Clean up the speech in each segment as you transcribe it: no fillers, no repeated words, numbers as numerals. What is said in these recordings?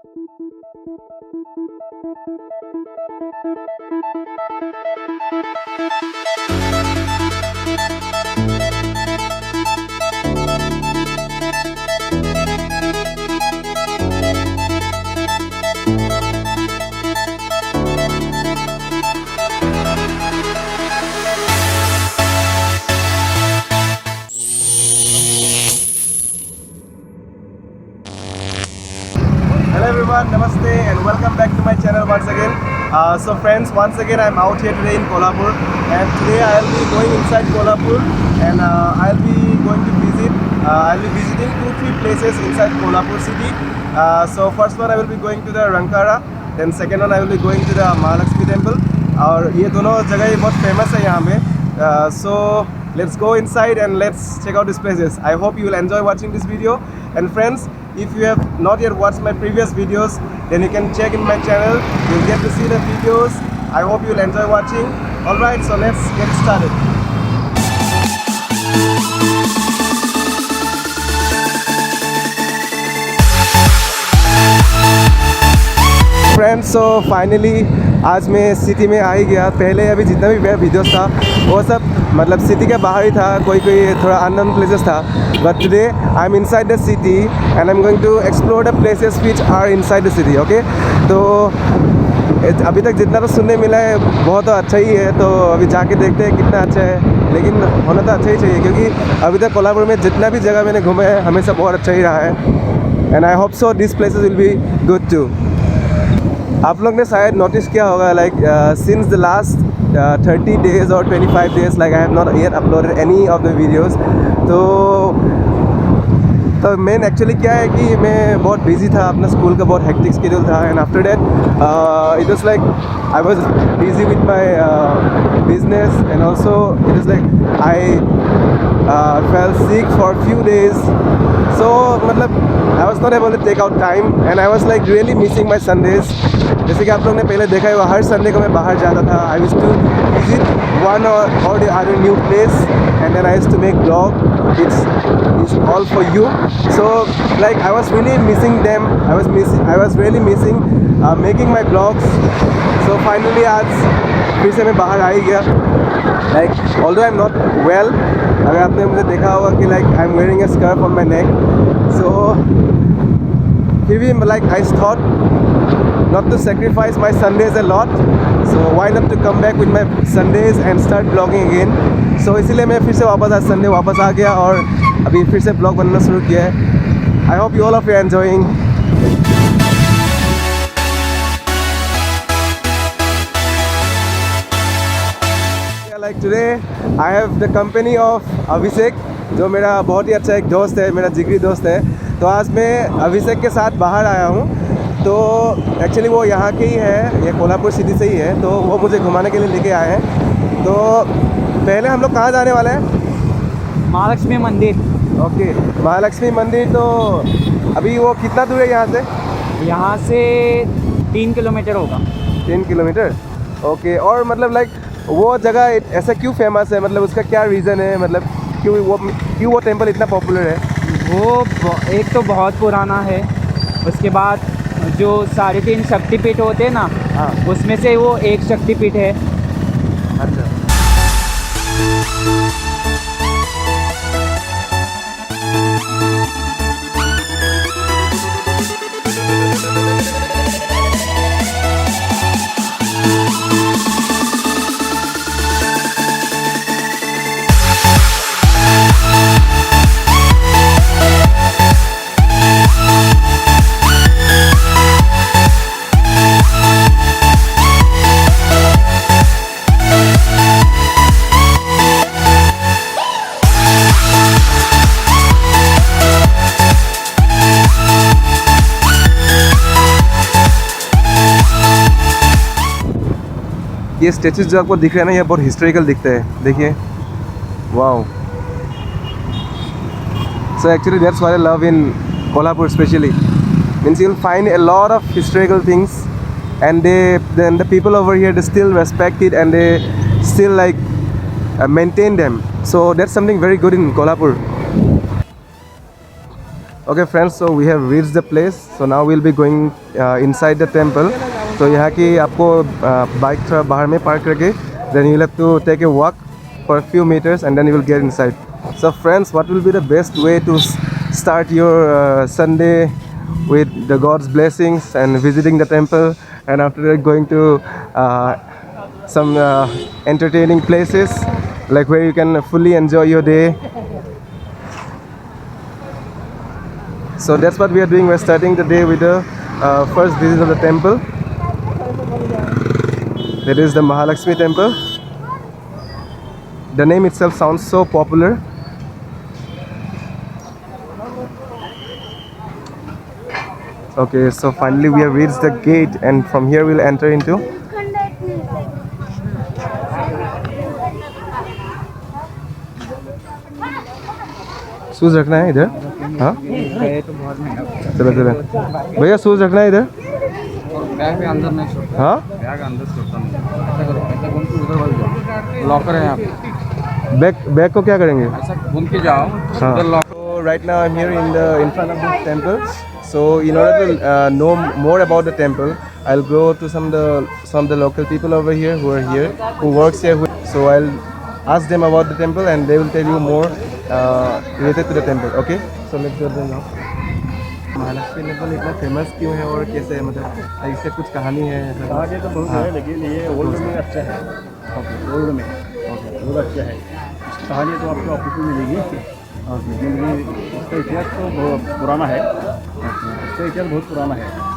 Hello everyone, Namaste and welcome back to my channel once again. So friends, once again I'm out here today in Kolhapur, and today I'll be going inside Kolhapur, and I'll be visiting 2-3 places inside Kolhapur city. So first one I will be going to the Rankara, then second one I will be going to the Mahalakshmi temple. और ये दोनों जगह ये बहुत famous है यहाँ पे. So let's go inside and let's check out these places. I hope you will enjoy watching this video. And friends, if you have not yet watched my previous videos, then you can check in my channel. You'll get to see the videos. I hope you'll enjoy watching. Alright, so let's get started. Friends, so finally आज मैं city में आ ही गया. पहले अभी जितना भी मेरा videos था वो सब मतलब सिटी के बाहर ही था, कोई थोड़ा अननोन प्लेसेस था. But today I am inside the city and I am going to explore the places which are inside the city. Okay, तो अभी तक जितना तो सुनने मिला है बहुत अच्छा ही है, तो अभी जाके देखते हैं कितना अच्छा है. लेकिन होना तो अच्छा ही चाहिए, क्योंकि अभी तक कोल्हापुर में जितना भी जगह मैंने घूमा है हमेशा बहुत अच्छा ही रहा है. And I hope so this places will be good too. आप लोग ने शायद नोटिस किया होगा, like since the last 30 days और 25 days, like I have not yet uploaded any of the videos. तो मेन एक्चुअली क्या है कि मैं बहुत बिजी था, अपना स्कूल का बहुत हेक्टिक शेड्यूल था. And after that it was like I was busy with my business, and also it is like I fell sick for a few days. So मतलब I was not able to take out time, and I was like really missing my Sundays. जैसे कि आप लोग ने पहले देखा है, हर Sunday को मैं बाहर जाता था. I used to visit one or the other new place, and then I used to make vlog. It's all for you. So like I was really missing them. I was really missing making my vlogs. So finally आज फिर से मैं बाहर आ ही गया. Like although I'm not well, अगर आपने मुझे देखा होगा कि like I'm wearing a scarf on my neck. So फिर भी like I thought not to sacrifice my Sundays a lot. So why not to come back with my Sundays and start vlogging again. So इसीलिए मैं फिर से वापस आज Sunday वापस आ गया और अभी फिर से ब्लॉग बनाना शुरू किया है. I hope you all of you are enjoying. Like today I have the company of अभिषेक, जो मेरा बहुत ही अच्छा एक दोस्त है, मेरा जिगरी दोस्त है. तो आज मैं अभिषेक के साथ बाहर आया हूँ. तो एक्चुअली वो यहाँ के ही है, ये कोल्हापुर सिटी से ही है, तो वो मुझे घुमाने के लिए लेके आए हैं. तो पहले हम लोग कहाँ जाने वाले हैं? महालक्ष्मी मंदिर. ओके, महालक्ष्मी मंदिर. तो अभी वो कितना दूर है यहाँ से? यहाँ से 3 किलोमीटर होगा. 3 किलोमीटर. ओके, और मतलब लाइक वो जगह ऐसा क्यों फेमस है, मतलब उसका क्या रीज़न है, मतलब क्यों वो टेम्पल इतना पॉपुलर है? वो एक तो बहुत पुराना है, उसके बाद जो 3.5 शक्तिपीठ होते हैं ना, हाँ, उसमें से वो एक शक्तिपीठ है. अच्छा. ये स्टेचूज जो आपको दिख रहे हैं ना, ये बहुत हिस्टोरिकल दिखते हैं. देखिए, wow. So actually that's why I love in Kolhapur specially. Means you will find a lot of historical things, and the people over here, they still respect it, and they still like maintain them. So that's something very good in Kolhapur. Okay friends, so we have reached the place. So now we'll be going inside the temple. So यहाँ की आपको bike थोड़ा बाहर में park करके then you'll have to take a walk for a few meters and then you will get inside. So friends, what will be the best way to start your Sunday with the God's blessings and visiting the temple, and after that going to some entertaining places like where you can fully enjoy your day. So that's what we are doing. We're starting the day with the first visit of the temple. That is the Mahalakshmi temple. The name itself sounds so popular. Okay, so finally we have reached the gate, and from here we'll enter into. Shoes रखना है इधर. हाँ गए तो बहुत महंगा. चलो चलो भैया, शूज रखना है इधर. बैग में अंदर नहीं छोड़ता. हाँ बैग अंदर छोड़ता नहीं. ऐसा करो, ऐसा घूम के उधर भाग जाओ. लॉकर है यहाँ पे. बैग को क्या करेंगे? ऐसा घूम के जाओ. हाँ. उधर locker. So right now I'm here in front of this temple. So in order to know more about the temple, I'll go to some of the local people over here who works here. So I'll ask them about the temple and they will tell you more related to the temple. Okay? So let's go there now. Mahalakshmi temple इतना famous क्यों है और कैसे है, मतलब इससे कुछ कहानी है? आगे तो बहुत है, लेकिन ये ओल्ड में अच्छा है. ओके, ओल्ड में बहुत अच्छा है. कहानी तो आपको ऑफिस में मिलेगी. ओके, इसका इतिहास तो बहुत पुराना है. इसका इतिहास बहुत पुराना है.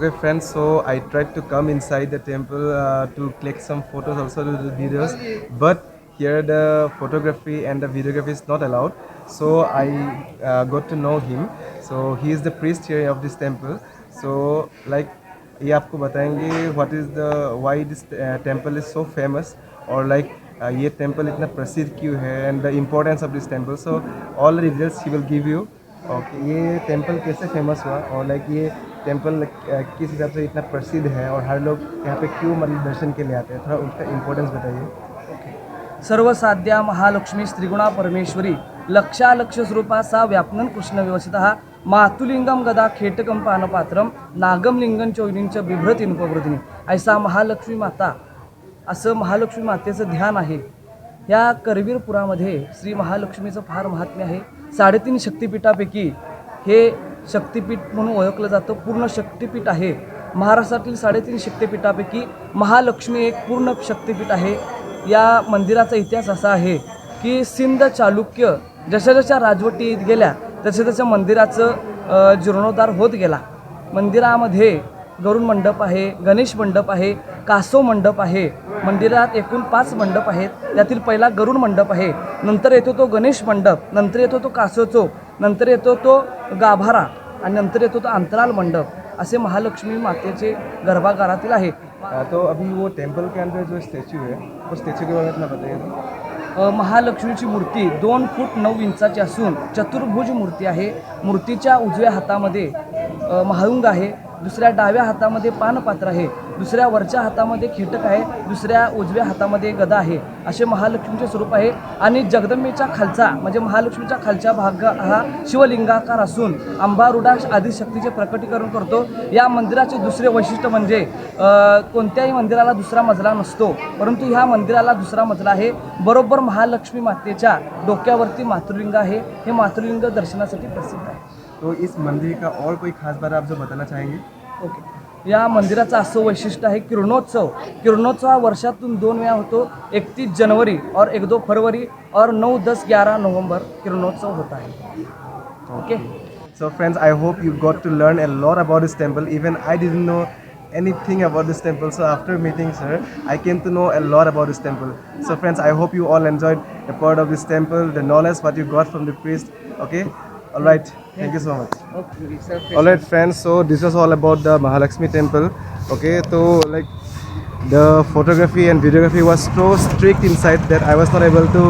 Okay friends, so I tried to come inside the temple to click some photos, also to do videos, but here the photography and the videography is not allowed. So I got to know him. So he is the priest here of this temple. So like ये आपको बताएंगे what is the why this temple is so famous, और like ये temple इतना प्रसिद्ध क्यों है and the importance of this temple. So all the details he will give you. Okay, ये टेम्पल कैसे फेमस हुआ और लाइक ये टेम्पल किस हिसाब से इतना प्रसिद्ध है और हर लोग यहाँ पे क्यों मतलब दर्शन के लिए आते हैं, थोड़ा उसका इम्पोर्टेंस बताइए. सर्वसाध्या महालक्ष्मी स्त्रिगुणा परमेश्वरी लक्षालक्ष स्वरूपा सा व्यापनन कृष्ण व्यवस्थितः मातुलिंगम गदा खेटकम पानपात्रम नागम लिंगन चौनींच बिभ्रतीन उपवृद्धिनी. ऐसा महालक्ष्मी माता, असं महालक्ष्मी मातेचं ध्यान आहे. या करवीरपुरामध्ये श्री महालक्ष्मीचं फार महात्म्य आहे. 3.5 शक्तिपीठापैकी हे शक्तिपीठ म्हणून ओळखलं जातं. पूर्ण शक्तिपीठ आहे. महाराष्ट्रातील 3.5 शक्तिपीठापैकी महालक्ष्मी एक पूर्ण शक्तिपीठ आहे. या मंदिराचा इतिहास असा आहे की सिंध चालुक्य जशा जशा राजवटी येत गेल्या तसे तशा मंदिराचं जीर्णोद्धार होत गेला. मंदिरामध्ये गरुड मंडप आहे, गणेश मंडप आहे, कासव मंडप आहे. मंदिरात एकूण 5 मंडप आहेत. त्यातील पहिला गरुड मंडप आहे, नंतर येतो तो गणेश मंडप, नंतर येतो तो कासव चौक, नंतर येतो तो गाभारा आणि नंतर येतो तो अंतराल मंडप. असे महालक्ष्मी मातेचे गर्भागारातील आहे. तो अभी वो टेम्पल के अंदर जो स्टैचू है वो स्टैचू के बारे में बताइए. महालक्ष्मीची मूर्ती 2 फूट 9 इंचाची असून चतुर्भुज मूर्ती आहे. मूर्तीच्या उजव्या हातामध्ये महाळुंग आहे, दुसऱ्या डाव्या हातामध्ये पानपात्र आहे, दुसऱ्या वरच्या हातामध्ये खेटक आहे, दुसऱ्या उजव्या हातामध्ये गदा आहे. असे महालक्ष्मीचे स्वरूप आहे. आणि जगदंबेच्या खालचा म्हणजे महालक्ष्मीच्या खालच्या भाग हा शिवलिंगाकार असून अंबारूढा आदिशक्तीचे प्रकटीकरण करतो. या मंदिराचे दुसरे वैशिष्ट्य म्हणजे कोणत्याही मंदिराला दुसरा मजला नसतो, परंतु ह्या मंदिराला दुसरा मजला आहे. बरोबर महालक्ष्मी मातेच्या डोक्यावरती मातृलिंग आहे. हे मातृलिंग दर्शनासाठी प्रसिद्ध आहे. तो इस मंदिर का और कोई खास बात आप जो बताना चाहेंगे? ओके. या मंदिराचं असं वैशिष्ट्य आहे किरणोत्सव. किरणोत्सव हा वर्षातून 2 वेळा होतो. 31 जनवरी और 1-2 फरवरी और 9, 10, 11 नवंबर किरणोत्सव होता है. Okay. So friends, I hope you got to learn a lot about this temple. Even I didn't know anything about this temple. So after meeting sir, I came to know a lot about this temple. So friends, I hope you all enjoyed a part of this temple, the knowledge what you got from the priest. Okay. All right. Thank you so much. All right, friends. So this was all about the Mahalakshmi temple. Okay. So like the photography and videography was so strict inside that I was not able to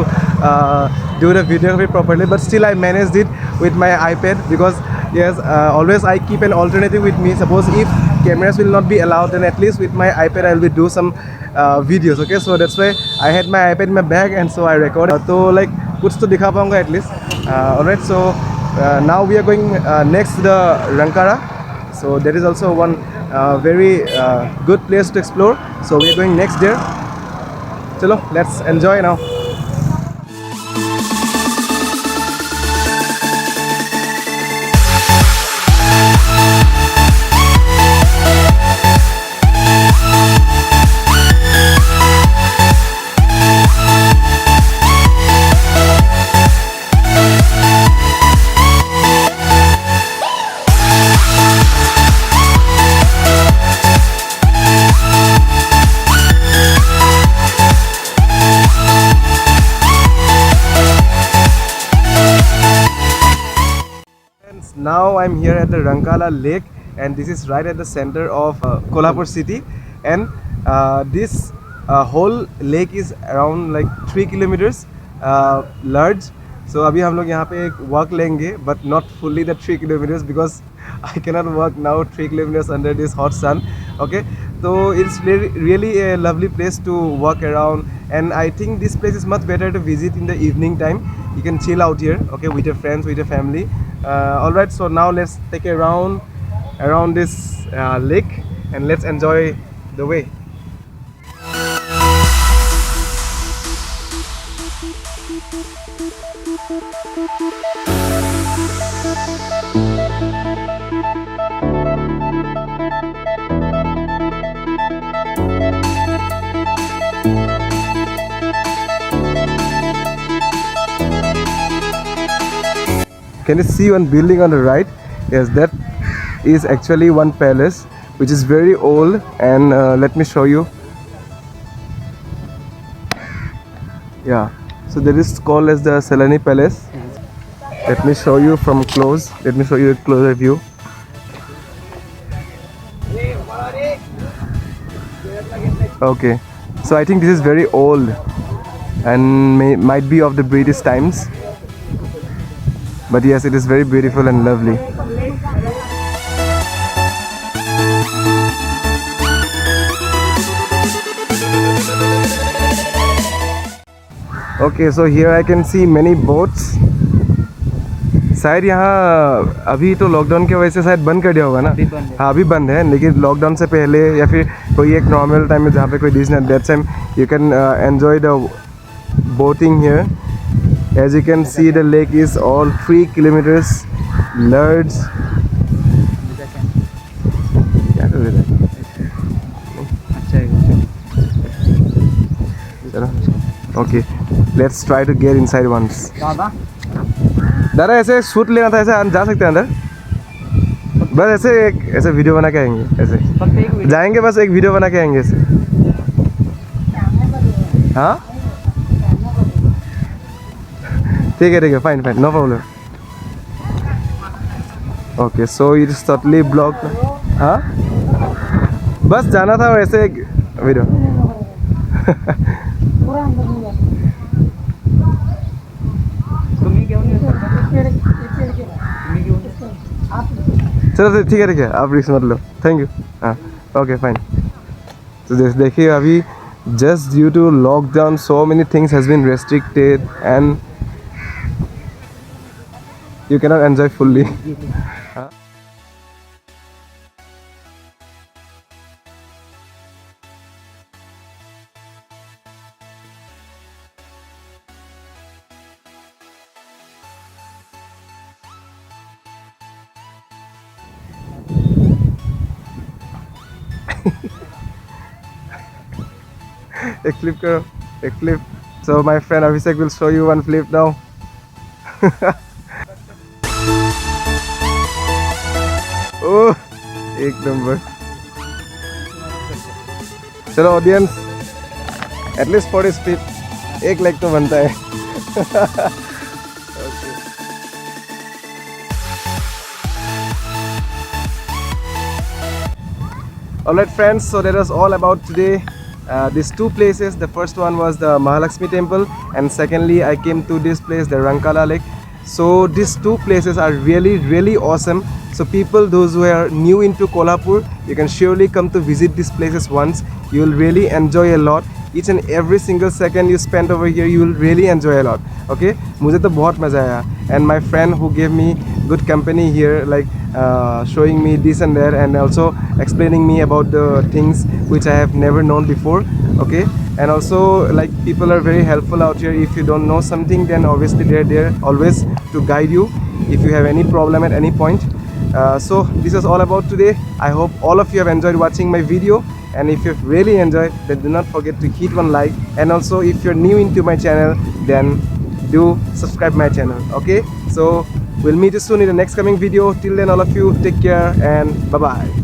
do the videography properly, but still I managed it with my iPad because yes, always I keep an alternative with me. Suppose if cameras will not be allowed, then at least with my iPad I will be do some videos. Okay, so that's why I had my iPad in my bag and so I recorded. So like कुछ तो दिखा पाऊंगा at least. Alright, so now we are going next to the Rankara. So that is also one very good place to explore. So we are going next there. Chalo, let's enjoy now. Now I'm here at the Rankala Lake, and this is right at the center of Kolhapur city, and this whole lake is around like 3 kilometers large. So अभी हम लोग यहाँ पे एक walk लेंगे, but not fully the 3 kilometers because I cannot walk now 3 kilometers under this hot sun. Okay, so it's really a lovely place to walk around, and I think this place is much better to visit in the evening time. You can chill out here, okay, with your friends, with your family. All right, so now let's take a round around this lake and let's enjoy the way. Can you see one building on the right? Yes, that is actually one palace which is very old, and let me show you. Yeah, so that is called as the Selani Palace. Let me show you from close. Let me show you a closer view. Okay, so I think this is very old and might be of the British times. But yes, it is very beautiful and lovely. Okay, so here I can see many boats. शायद यहाँ अभी तो lockdown की वजह से शायद बंद कर दिया होगा ना. हाँ, अभी बंद है, लेकिन लॉकडाउन से पहले या फिर कोई एक नॉर्मल टाइम में जहाँ पे कोई डिश ना, that time you can enjoy the boating here. As you can see, the lake is all 3 kilometers large. Okay, let's try to get inside once. दादा ऐसे शूट लेना था, ऐसे जा सकते हैं अंदर? बस ऐसे एक ऐसे वीडियो बना के आएंगे, ऐसे जाएंगे, बस एक वीडियो बना के आएंगे ऐसे. हाँ ठीक है, fine, no problem. Okay, so it is totally block. हाँ, बस जाना था वैसे एक वीडियो. चलो ठीक है, आप रिस्क मत लो. Thank you. हाँ, ओके फाइन. तो देखिए अभी just due to lockdown so many things has been restricted and you cannot enjoy fully. एक flip करो, एक flip. So my friend Abhishek will show you one flip now. Oh, एक number. चलो audience, at least for this flip एक like तो बनता है. Alright friends, so that was all about today. These two places, the first one was the Mahalakshmi temple, and secondly I came to this place, the Rankala lake. So these two places are really awesome. So people, those who are new into Kolhapur, you can surely come to visit these places once. You will really enjoy a lot. Each and every single second you spend over here, you will really enjoy a lot. Okay, मुझे तो बहुत मज़ा आया. And my friend who gave me good company here, like showing me this and that, and also explaining me about the things which I have never known before. Okay, and also like people are very helpful out here. If you don't know something, then obviously they're there always to guide you if you have any problem at any point. So this is all about today. I hope all of you have enjoyed watching my video, and if you've really enjoyed, then do not forget to hit one like, and also if you're new into my channel, then do subscribe my channel. Okay, so we'll meet you soon in the next coming video. Till then, all of you take care and bye bye.